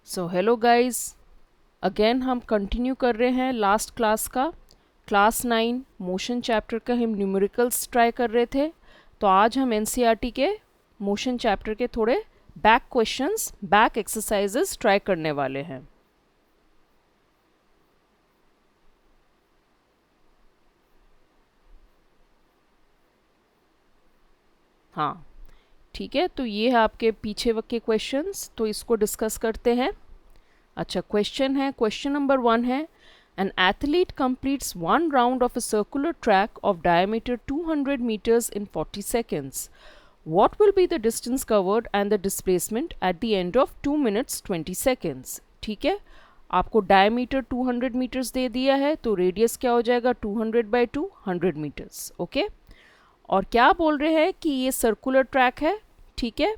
So hello guys, again हम continue कर रहे हैं लास्ट क्लास का। क्लास 9 मोशन चैप्टर का हम न्यूमेरिकल्स ट्राई कर रहे थे। तो आज हम एनसीईआरटी के मोशन चैप्टर के थोड़े back questions, back exercises try करने वाले हैं। हाँ, ठीक है, तो ये है आपके पीछे के क्वेश्चंस, तो इसको डिस्कस करते हैं। अच्छा, क्वेश्चन है, क्वेश्चन नंबर 1 है, an athlete completes one round of a circular track of diameter 200 meters in 40 seconds. What will be the distance covered and the displacement at the end of 2 minutes 20 seconds? ठीक है, आपको diameter 200 metres दे दिया है, तो radius क्या हो जाएगा 200 by 2 100 metres. Okay, और क्या बोल रहे हैं कि ये सर्कुलर ट्रैक है। ठीक है,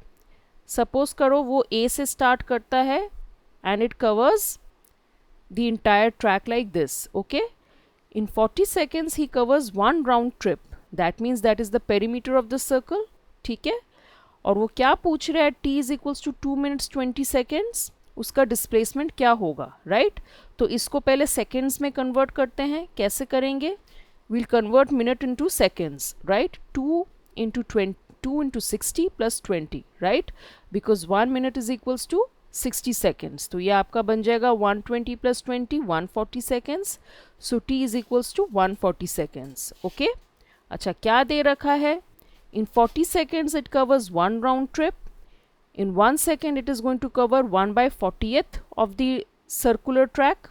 सपोज करो वो ए से स्टार्ट करता है and it covers the entire track like this. Okay, in 40 seconds he covers one round trip, that means that is the perimeter of the circle. ठीक है, और वो क्या पूछ रहा है, t is equals to 2 minutes 20 seconds, उसका displacement क्या होगा, राइट? तो इसको पहले सेकेंड्स में कन्वर्ट करते हैं। कैसे करेंगे? we'll convert minute into seconds, right? 2 into 20, 2 into 60 plus 20, right? Because 1 minute is equals to 60 seconds. तो ये आपका बन जाएगा 120 plus 20 140 seconds. So t is equals to 140 seconds. Okay? अच्छा, क्या दे रखा है? In 40 seconds it covers one round trip. In 1 second it is going to cover 1 by 40th of the circular track.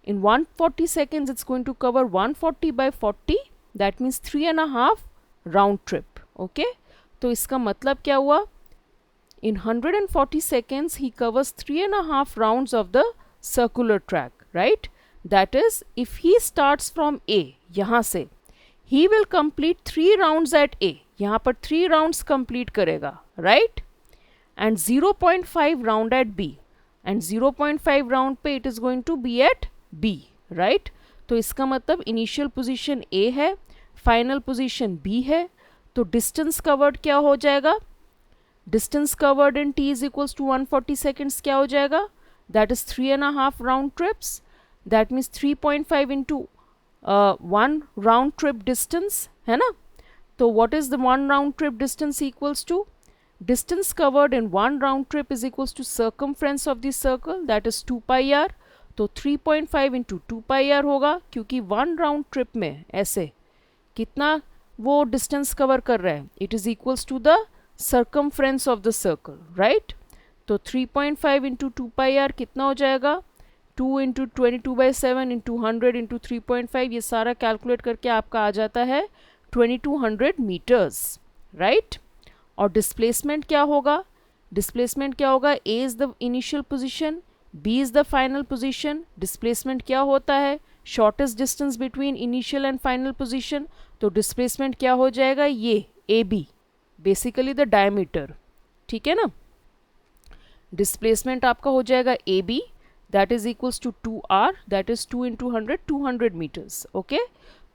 In 140 seconds it's going to cover 140 by 40, that means 3.5 round trip. Okay, तो इसका मतलब क्या हुआ? In 140 seconds he covers 3.5 rounds of the circular track, right? That is, if he starts from A, यहाँ से he will complete 3 rounds at A, यहाँ पर 3 rounds complete करेगा, right? And 0.5 round at B, and 0.5 round पे it is going to be at B, right? तो इसका मतलब initial position A है, फाइनल पोजीशन B है, तो डिस्टेंस कवर्ड क्या हो जाएगा? Distance covered in t is equals to 140 seconds क्या हो जाएगा? That is 3.5 round trips. That means 3.5 into 1 round trip distance, है ना? तो what is the 1 round trip distance equals to? Distance covered in 1 round trip is equals to circumference of the circle, that is 2 pi r. तो 3.5 into 2 pi r होगा, क्योंकि 1 round trip में ऐसे कितना वो डिस्टेंस कवर कर रहा है? It is equals to the circumference of the circle, right? तो 3.5 into 2 pi r कितना हो जाएगा? 2 into 22 by 7 into 100 into 3.5, ये सारा कैलकुलेट करके आपका आ जाता है 2200 मीटर्स, राइट? और डिस्प्लेसमेंट क्या होगा? डिस्प्लेसमेंट क्या होगा? A is the initial position, B is the final position. Displacement क्या होता है? Shortest distance between initial and final position. तो डिस्प्लेसमेंट क्या हो जाएगा? ये AB, बेसिकली द डायमीटर। ठीक है ना? डिस्प्लेसमेंट आपका हो जाएगा AB, that is equals to 2r, that is 2 into 100 200 metres. Okay,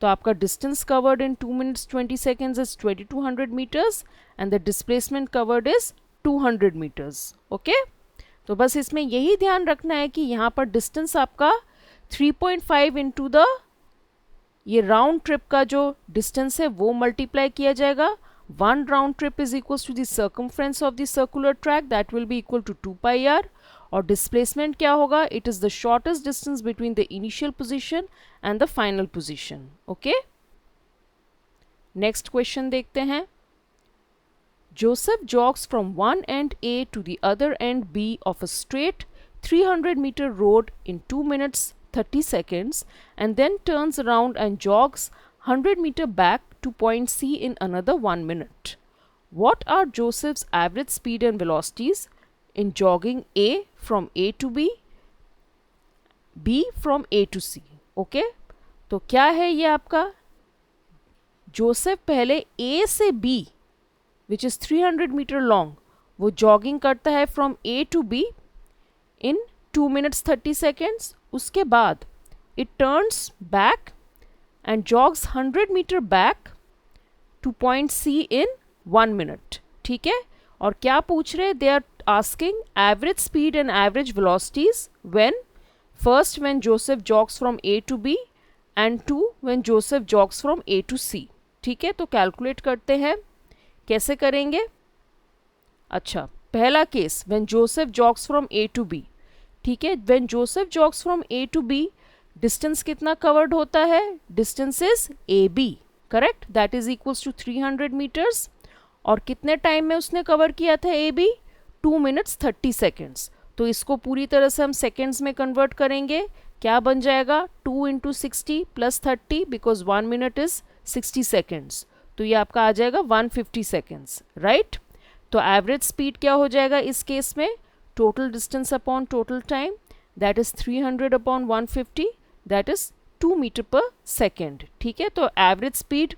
तो आपका distance covered in 2 minutes 20 seconds is 2200 metres and the displacement covered is 200 metres. Okay, तो बस इसमें यही ध्यान रखना है कि यहाँ पर डिस्टेंस आपका 3.5 इंटू द ये राउंड ट्रिप का जो डिस्टेंस है वो मल्टीप्लाई किया जाएगा। 1 round trip is equal to the circumference of the circular track, that will be equal to 2 pi r। और डिस्प्लेसमेंट क्या होगा? It is the shortest distance between the initial position and the final position. Okay, next question देखते हैं। Joseph jogs from one end A to the other end B of a straight 300-meter road in 2 minutes 30 seconds and then turns around and jogs 100-meter back to point C in another 1 minute. What are Joseph's average speed and velocities in jogging A from A to B, B from A to C? Okay? तो क्या है ये आपका? Joseph पहले A से B, which is 300 meter long, वो jogging करता है from A to B in 2 minutes 30 seconds। उसके बाद it turns back and jogs 100 meter back to point C in 1 minute। ठीक है, और क्या पूछ रहे, they are asking average speed and average velocities when, first when Joseph jogs from A to B and two when Joseph jogs from A to C. ठीक है, तो calculate करते हैं, कैसे करेंगे। अच्छा, पहला case when Joseph jogs from A to B. ठीक है, when Joseph jogs from A to B distance कितना कवर्ड होता है, distance is A B, correct, that is equals to 300 metres. और कितने टाइम में उसने कवर किया था ए बी, 2 मिनट्स 30 सेकेंड्स। तो इसको पूरी तरह से हम सेकेंड्स में कन्वर्ट करेंगे, क्या बन जाएगा 2 into 60 plus 30 because 1 minute is 60 seconds, तो ये आपका आ जाएगा 150 सेकेंड्स, राइट। तो एवरेज स्पीड क्या हो जाएगा इस केस में, total distance upon total time, that is 300 upon 150, that is 2 metre per second. ठीक है, तो एवरेज स्पीड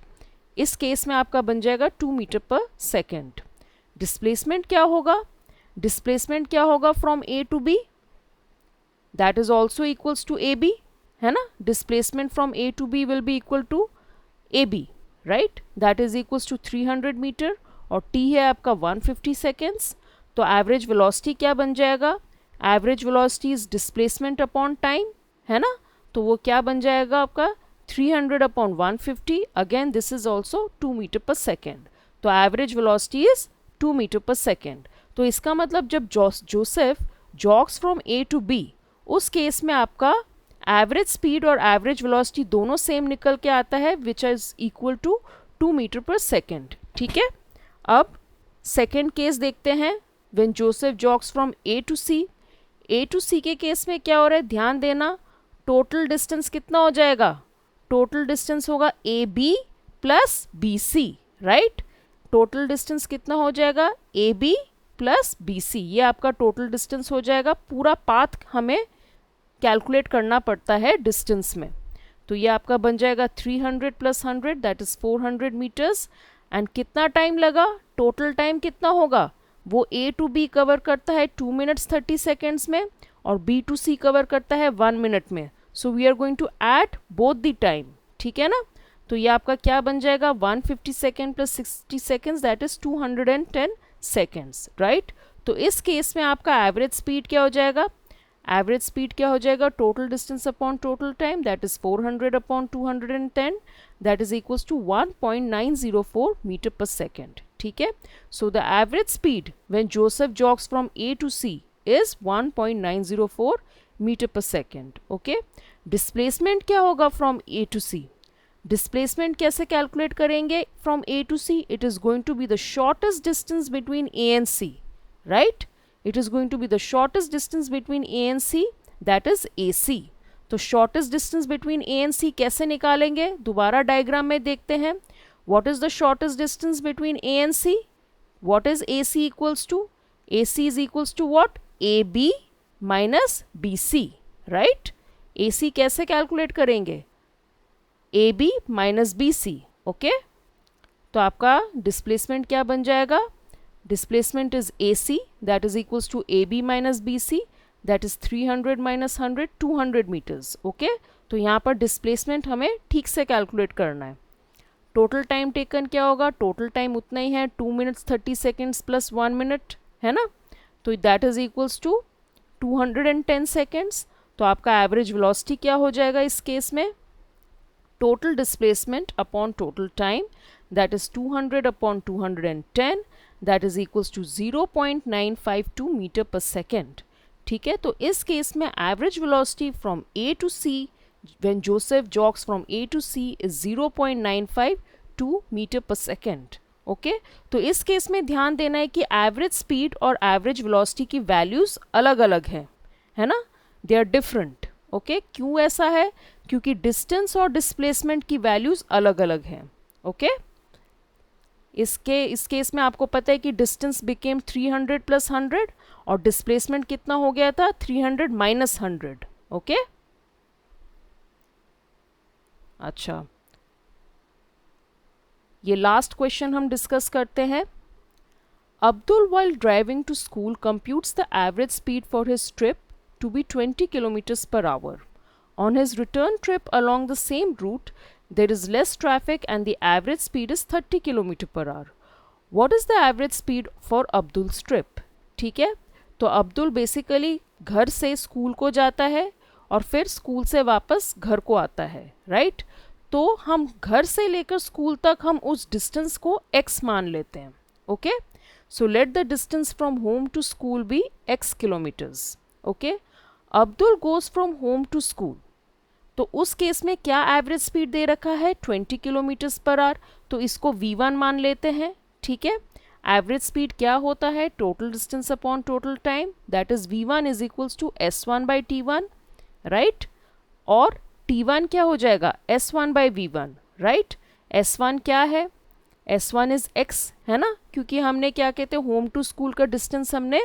इस केस में आपका बन जाएगा 2 मीटर पर सेकेंड। डिस्प्लेसमेंट क्या होगा, डिस्प्लेसमेंट क्या होगा from A to B, that is also equals to A B, है ना। Displacement from A to B will be equal to A B, right, that is equals to 300 metre और T है आपका 150 seconds. तो average velocity क्या बन जाएगा, average velocity is displacement upon time, है ना। तो वो क्या बन जाएगा आपका 300 upon 150, again this is also 2 metre per second. तो average velocity is 2 metre per second. तो इसका मतलब जब Joseph jogs from A to B, उस केस में आपका एवरेज स्पीड और एवरेज वेलोसिटी दोनों सेम निकल के आता है, which is equal to 2 metre per second. ठीक है, अब सेकेंड केस देखते हैं, when Joseph jogs from A to C. A to C के केस में क्या हो रहा है, ध्यान देना, टोटल डिस्टेंस कितना हो जाएगा, टोटल डिस्टेंस होगा A B plus B C, right. Total distance कितना हो जाएगा, A B plus B C, ये आपका टोटल डिस्टेंस हो जाएगा। पूरा पाथ हमें कैलकुलेट करना पड़ता है डिस्टेंस में, तो ये आपका बन जाएगा 300 plus 100 that is 400 metres. And कितना टाइम लगा, टोटल टाइम कितना होगा, वो ए टू बी कवर करता है 2 मिनट्स 30 सेकेंड्स में और बी टू सी कवर करता है 1 मिनट में। So we are going to add both the time, ठीक है ना। तो ये आपका क्या बन जाएगा 150 second plus 60 seconds that is 210 seconds, right. तो इस केस में आपका एवरेज स्पीड क्या हो जाएगा, एवरेज स्पीड क्या हो जाएगा, total distance upon total time that is 400 upon 210 that is equals to 1.904 metre per second. ठीक है, so the average speed when Joseph jogs from A to C is 1.904 metre per second. Okay, displacement क्या होगा from A to C, displacement कैसे calculate करेंगे from A to C, it is going to be the shortest distance between A and C, right. It is going to be the shortest distance between A and C, that is AC. तो shortest distance between A and C कैसे निकालेंगे, दोबारा diagram में देखते हैं। What is the shortest distance between A and C? What is AC equals to? AC is equals to what? AB minus BC, right? AC कैसे calculate करेंगे, AB minus BC, okay? तो आपका डिस्प्लेसमेंट क्या बन जाएगा, displacement is AC that is equals to AB minus BC that is 300 minus 100 200 meters, okay। तो यहाँ पर displacement हमें ठीक से कैलकुलेट करना है। टोटल टाइम टेकन क्या होगा, टोटल टाइम उतना ही है 2 मिनट्स 30 सेकेंड्स प्लस 1 मिनट, है ना। तो that is equals to 210 seconds. तो आपका एवरेज वेलोसिटी क्या हो जाएगा इस केस में, total displacement upon total time that is 200 upon 210 that is equals to 0.952 metre per second. ठीक है, तो इस केस में average velocity from A to C when Joseph jogs from A to C is 0.952 metre per second. Okay, तो इस case में ध्यान देना है कि एवरेज स्पीड और एवरेज वेलोसिटी की वैल्यूज अलग अलग हैं, है ना, दे आर डिफरेंट। ओके, क्यों ऐसा है, क्योंकि डिस्टेंस और डिस्प्लेसमेंट की वैल्यूज अलग अलग हैं। ओके, इस केस में आपको पता है कि डिस्टेंस बिकेम 300 प्लस 100 और डिस्प्लेसमेंट कितना हो गया था 300 माइनस 100। ओके, अच्छा, ये लास्ट क्वेश्चन हम डिस्कस करते हैं। Abdul while driving to school computes the average speed for his trip to be 20 kilometers per hour. On his return trip along the same route, there is less traffic and the average speed is 30 km per hour. What is the average speed for Abdul's trip? ठीक है, तो Abdul basically घर से school को जाता है और फिर स्कूल से वापस घर को आता है, राइट? तो हम घर से लेकर स्कूल तक हम उस डिस्टेंस को x मान लेते हैं, okay? So let the distance from home to school be x kilometres, okay? Abdul goes from home to school, तो उस केस में क्या एवरेज स्पीड दे रखा है? 20 किलोमीटर्स पर आवर, तो इसको v1 मान लेते हैं, ठीक है? एवरेज स्पीड क्या होता है? Total distance upon total time, that is v1 is equals to s1 by t1, right? और t1 क्या हो जाएगा? s1 by v1, right? s1 क्या है? s1 इज x, है ना, क्योंकि हमने क्या कहते हैं, होम टू स्कूल का डिस्टेंस हमने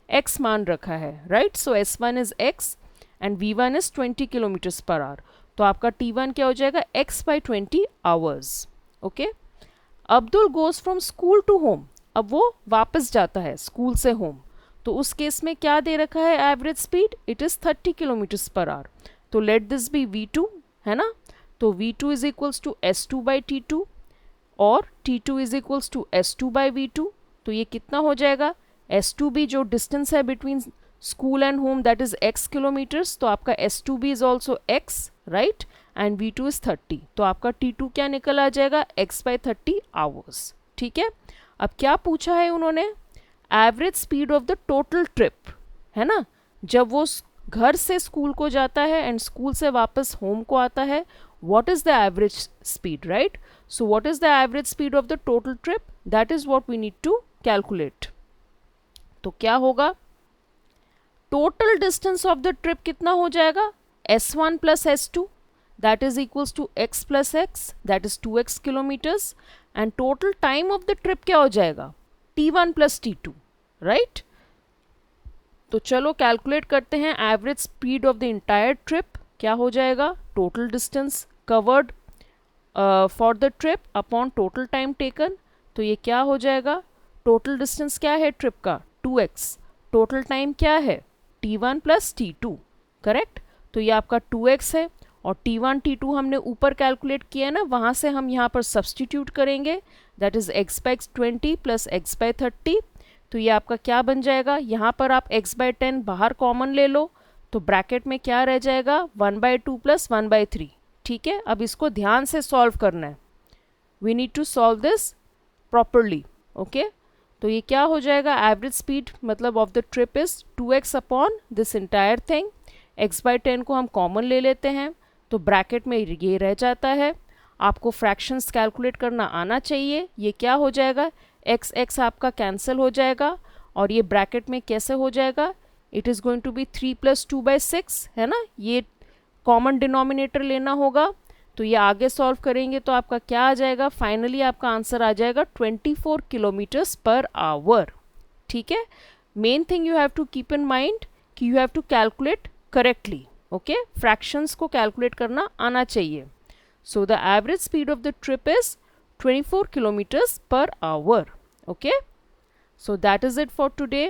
x मान रखा है, right? So s1 is x and v1 is 20 kilometres per hour, तो आपका t1 क्या हो जाएगा? x by 20 hours, okay? Abdul goes from school to home, अब वो वापस जाता है स्कूल से होम, तो उस केस में क्या दे रखा है average speed? It is 30 kilometres per hour, तो लेट दिस बी v2, है ना? तो v2 is equals to s2 by t2 और t2 is equals to s2 by v2, तो ये कितना हो जाएगा? s2 भी जो डिस्टेंस है between school and home that is x kilometres, तो आपका s2 भी is also x, right? And v2 is 30, तो आपका t2 क्या निकल आ जाएगा? x बाई 30 आवर्स, ठीक है? अब क्या पूछा है उन्होंने? Average speed of the total trip, है ना, जब वो घर से स्कूल को जाता है एंड स्कूल से वापस होम को आता है, what is the average speed, right? So what is the average speed of the total trip? That is what we need to calculate. तो क्या होगा? Total distance of the trip कितना हो जाएगा? s1 plus s2 that is equals to x plus x, that is 2x kilometres, and total time of the trip क्या हो जाएगा? t1 plus t2, right? तो चलो कैलकुलेट करते हैं average speed of the entire trip. क्या हो जाएगा? Total distance covered for the trip upon total time taken, तो ये क्या हो जाएगा? टोटल डिस्टेंस क्या है ट्रिप का? 2x, टोटल टाइम क्या है? t1 plus t2, correct? तो ये आपका 2x है, और t1 t2 हमने ऊपर कैलकुलेट किया है ना, वहाँ से हम यहाँ पर सब्सटीट्यूट करेंगे, that is x by 20 plus x by 30, तो ये आपका क्या बन जाएगा? यहाँ पर आप x बाई 10 बाहर कॉमन ले लो, तो ब्रैकेट में क्या रह जाएगा? 1/2 प्लस 1/3, ठीक है? अब इसको ध्यान से सॉल्व करना है, we need to solve this properly, okay? तो ये क्या हो जाएगा? एवरेज स्पीड मतलब of the trip is 2x upon this entire thing, x by 10 को हम कॉमन ले लेते हैं, तो ब्रैकेट में ये रह जाता है। आपको फ्रैक्शंस कैलकुलेट करना आना चाहिए। ये क्या हो जाएगा? x आपका कैंसिल हो जाएगा, और ये ब्रैकेट में कैसे हो जाएगा? It is going to be 3 plus 2/6, है ना? ये कॉमन डिनोमिनेटर लेना होगा, तो ये आगे सॉल्व करेंगे तो आपका क्या आ जाएगा? फाइनली आपका आंसर आ जाएगा 24 किलोमीटर्स पर आवर, ठीक है? Main thing you have to keep in mind कि you have to calculate correctly, okay? Fractions को कैलकुलेट करना आना चाहिए। So the average speed of the trip is 24 kilometers per hour, okay? So that is it for today.